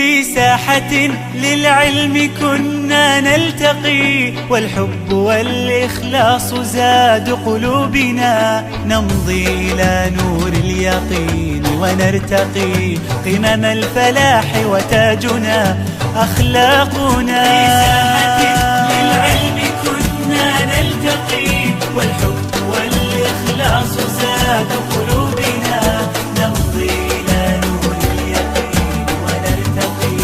في ساحة للعلم كنا نلتقي، والحب والإخلاص زاد قلوبنا. نمضي إلى نور اليقين ونرتقي، قمم الفلاح وتاجنا أخلاقنا. في ساحة للعلم كنا نلتقي، والحب والإخلاص زاد قلوبنا. نمضي إلى نور اليقين ونرتقي،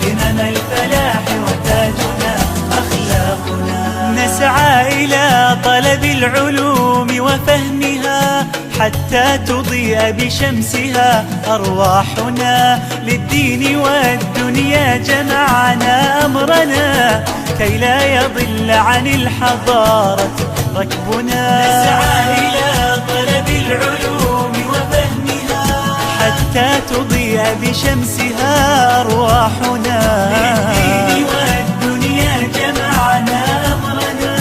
قمم الفلاح وتاجنا أخلاقنا. نسعى إلى طلب العلوم وفهمها، حتى تضيء بشمسها أرواحنا. للدين والدنيا جمعنا أمرنا، كي لا يضل عن الحضارة ركبنا. نسعى إلى طلب العلوم وفهمها، حتى تضيء بشمسها أرواحنا. للدين والدنيا جمعنا أمرنا،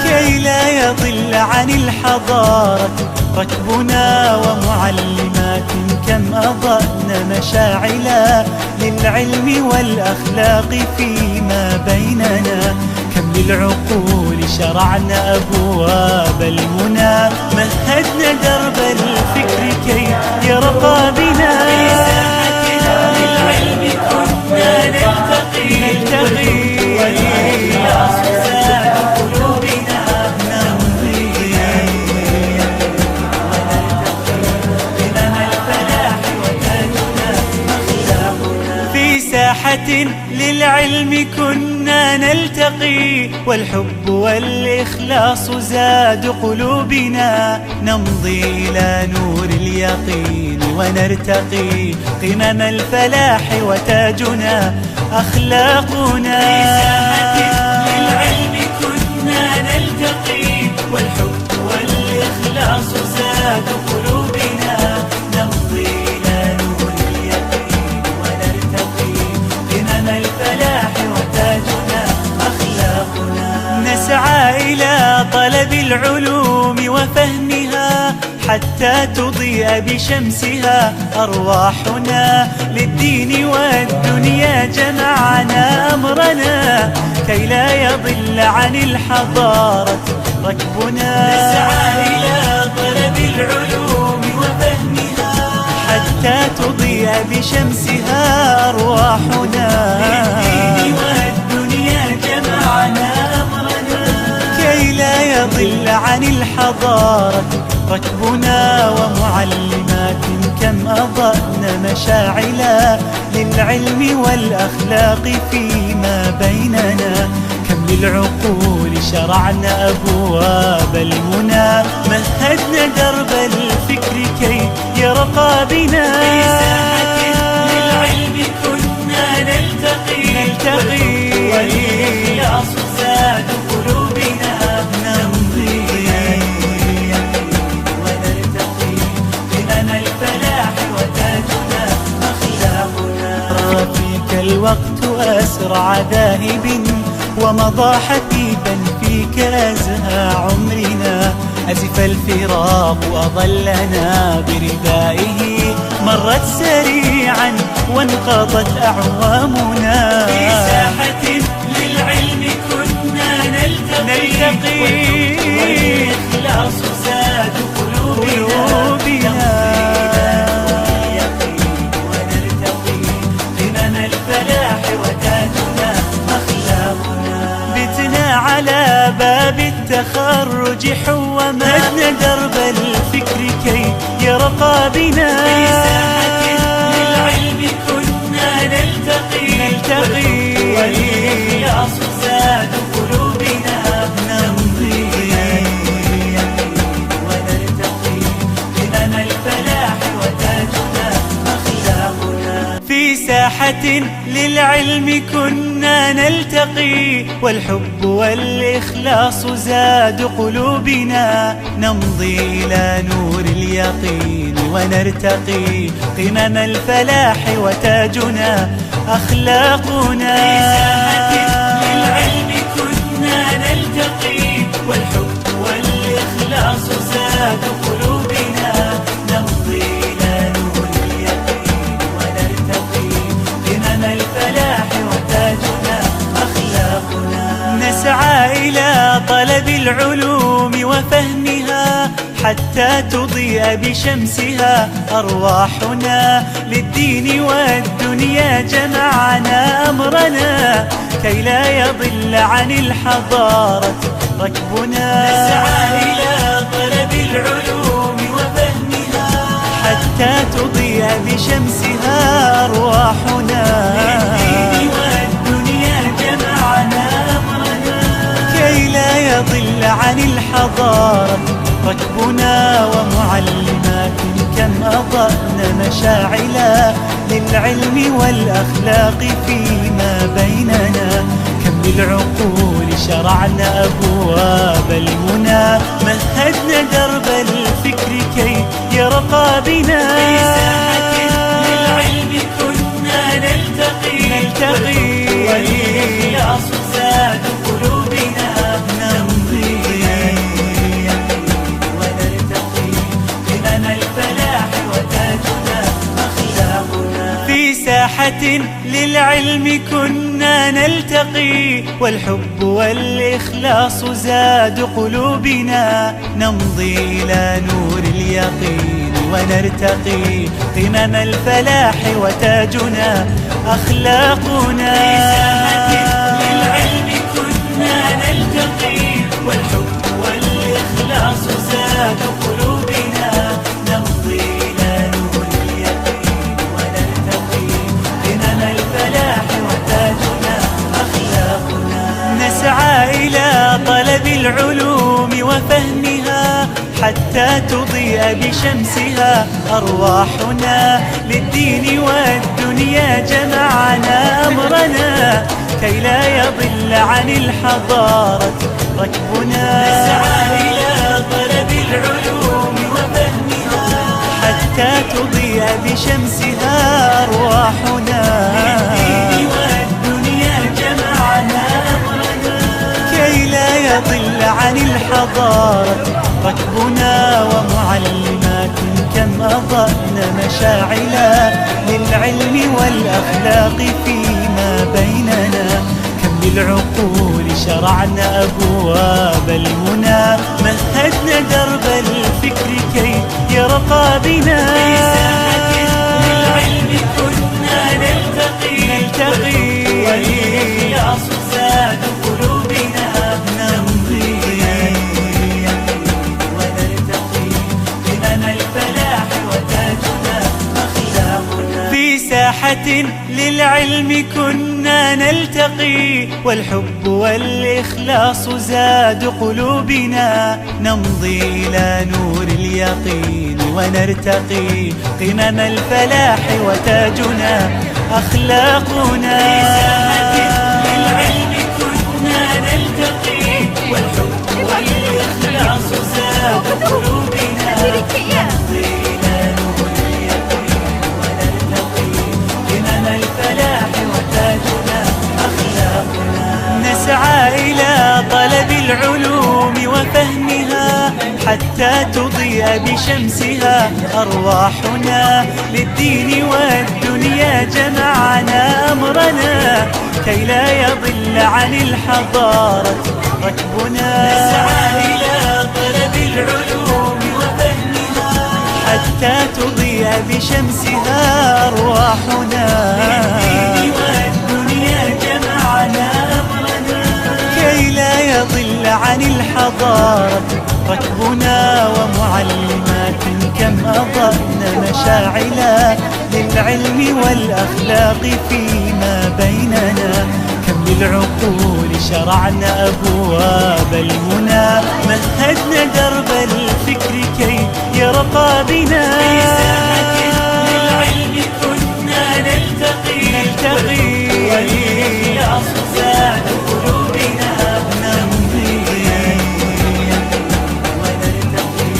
كي لا يضل عن الحضارة ركبنا. ومعلمات كم أضأن مشاعلا، للعلم والأخلاق فيما بيننا. كم للعقول شرعنا أبواب المنى، مهدنا درب الفكر كي يرقى بنا. في ساحتنا للعلم كنا نلتقي، والإخلاص زاد قلوبنا. في ساحة للعلم كنا نلتقي، والحب والإخلاص زاد قلوبنا. نمضي إلى نور اليقين ونرتقي، قمم الفلاح وتاجنا أخلاقنا. في ساحة للعلم كنا نلتقي، والحب والإخلاص زاد قلوبنا. نمضي إلى نور اليقين ونرتقي، قمم الفلاح وتاجنا أخلاقنا. نسعى إلى طلب العلوم وفهمها، حتى تضيء بشمسها أرواحنا. للدين والدنيا جمعنا أمرنا، كي لا يضل عن الحضارة ركبنا. نسعى إلى طلب العلوم وفهمها، حتى تضيء بشمسها أرواحنا. للدين والدنيا جمعنا أمرنا، كي لا يضل عن الحضارة ركبنا. ومعلمات كم أضأن مشاعلا، للعلم والأخلاق فيما بيننا. كم للعقول شرعنا أبواب المنى، مهدنا درب الفكر كي يرقى بنا. في ساحة للعلم كنا نلتقي، والإخلاص زاد قلوبنا. نمضي ونرتقي، قمم الفلاح وتاجنا أخلاقنا. فيك الوقت أسرع ذاهب، ومضى حثيثا فيك أزهى عمرنا. أزف الفراق أظلنا بردائه، مرت سريعا وانقضت أعوامنا. في ساحة للعلم كنا نلتقي، والإخلاص زاد قلوبنا. ونرتقي، قمم الفلاح وتاجنا أخلاقنا. بتنا على باب التخرج حوما، مهدنا درب الفكر كي يرقى بنا. في ساحة للعلم كنا نلتقي، والإخلاص زاد قلوبنا. نمضي ونرتقي، قمم الفلاح وتاجنا أخلاقنا. في ساحة للعلم كنا نلتقي، والحب والإخلاص زاد قلوبنا. نمضي إلى نور اليقين ونرتقي، قمم الفلاح وتاجنا أخلاقنا. في ساحة للعلم كنا نلتقي، والحب والإخلاص زاد قلوبنا. نمضي إلى نور اليقين ونرتقي، قمم الفلاح حتى تضيء بشمسها أرواحنا. للدين والدنيا جمعنا أمرنا كي لا يضل عن الحضارة ركبنا. نسعى إلى طلب العلوم وفهمها حتى تضيء بشمسها أرواحنا. للدين والدنيا جمعنا أمرنا كي لا يضل عن الحضارة ركبنا. ومعلمات كم أضأن مشاعلا للعلم والأخلاق فيما بيننا. كم بالعقول شرعنا أبواب المنى. مهدنا درب الفكر كي يرقى بنا. في ساحة للعلم كنا نلتقي والإخلاص زاد قلوبنا. نمضي في ساحة للعلم كنا نلتقي والحب والإخلاص زاد قلوبنا. نمضي إلى نور اليقين ونرتقي قمم الفلاح وتاجنا أخلاقنا. في ساحة للعلم كنا نلتقي والحب والإخلاص زاد قلوبنا. نمضي إلى نور اليقين ونرتقي قمم الفلاح وتاجنا أخلاقنا. نسعى إلى طلب العلوم وفهمها حتى تضيء بشمسها أرواحنا. للدين والدنيا جمعنا أمرنا كي لا يضل عن الحضارة ركبنا. نسعى إلى طلب العلوم وفهمها حتى تضيء بشمسها أرواحنا. للدين والدنيا جمعنا أمرنا كي لا يضل عن الحضارة ركبنا. ومعلمات كم أضأن مشاعلا للعلم والأخلاق فيما بيننا. كم بالعقول شرعنا أبواب المنى. مهدنا درب الفكر كي يرقى بنا. في ساحة للعلم كنا نلتقي والإخلاص زاد قلوبنا. نمضي في ساحة للعلم كنا نلتقي والحب والإخلاص زاد قلوبنا. نمضي إلى نور اليقين ونرتقي قمم الفلاح وتاجنا أخلاقنا. في ساحة للعلم كنا نلتقي والحب والإخلاص زاد قلوبنا. نمضي إلى نور اليقين ونرتقي قمم الفلاح وتاجنا أخلاقنا. نسعى إلى طلب العلوم وفهمها حتى تضيء بشمسها أرواحنا. للدين والدنيا جمعنا أمرنا كي لا يضل عن الحضارة ركبنا. نسعى إلى طلب العلوم وفهمها حتى تضيء بشمسها أرواحنا. للدين والدنيا جمعنا أمرنا كي لا يضل عن الحضارة ركبنا. ومعلمات كم أضأن مشاعلا للعلم والأخلاق فيما بيننا. كم بالعقول شرعنا أبواب المنى. مهدنا درب الفكر كي يرقى بنا. في ساحة للعلم كنا نلتقي والإخلاص زاد قلوبنا. نمضي ونرتقي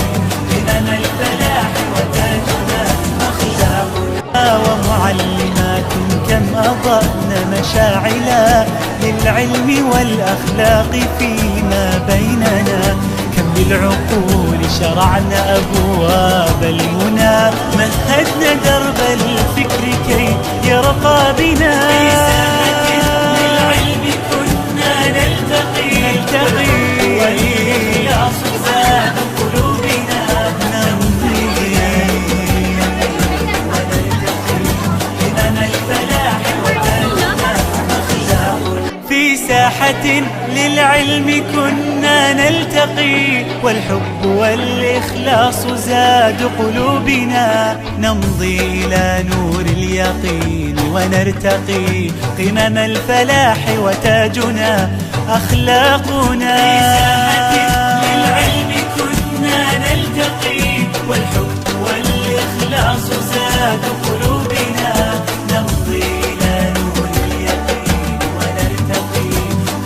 قمم الفلاح وتاجنا أخلاقنا. ومعلمات كم أضأن مشاعلا للعلم والأخلاق فيما بيننا. كم بالعقول شرعنا أبواب المنى. مهدنا درب الفكر كي يرقى بنا. في ساحة للعلم كنا نلتقي والإخلاص زاد قلوبنا. ساحة للعلم كنا نلتقي، والحب والإخلاص زاد قلوبنا، نمضي إلى نور اليقين ونرتقي قمم الفلاح وتاجنا أخلاقنا. في ساحة للعلم كنا نلتقي، والحب والإخلاص زاد قلوبنا، نمضي إلى نور اليقين ونرتقي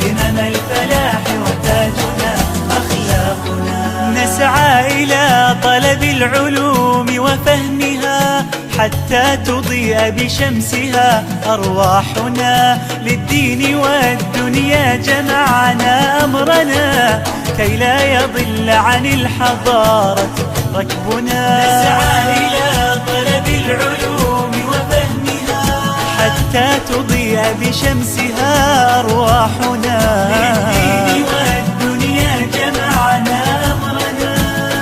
قمم الفلاح وتاجنا أخلاقنا. نسعى إلى طلب العلوم وفهمها حتى تضيء بشمسها أرواحنا، للدين والدنيا جمعنا أمرنا كي لا يضل عن الحضارة ركبنا. نسعى إلى طلب العلوم وفهمها حتى تضيء بشمسها أرواحنا، للدين والدنيا جمعنا أمرنا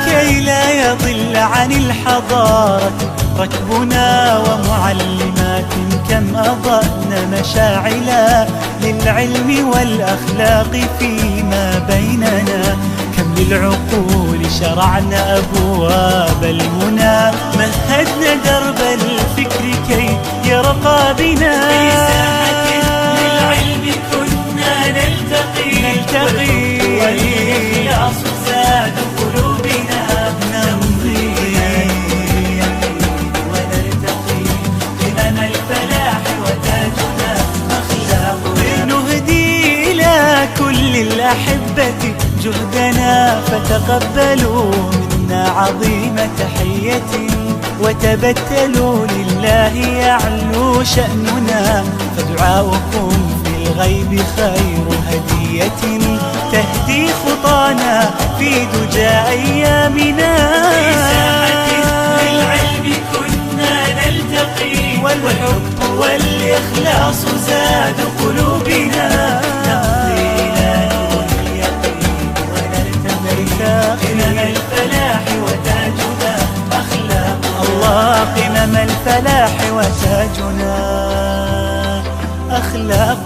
كي لا يضل عن الحضارة ركبنا. ومعلمات كم أضأن مشاعلا للعلم والأخلاق فيما بيننا، كم للعقول شرعنا أبواب المنى، مهدنا درب الفكر كي يرقى بنا. في ساحة للعلم كنا نلتقي، والإخلاص زاد قلوبنا، نمضي كل الأحبة جهدنا، فتقبلوا منا عظيم تحية، وتبتلوا لله يعلو شأننا، فدعاؤكم في الغيب خير هدية تهدي خطانا في دجى أيامنا. في ساحة للعلم كنا نلتقي، والحب والإخلاص زاد قلوبنا، قمم الفلاح وتاجنا أخلاق الله، قمم الفلاح وتاجنا أخلاق.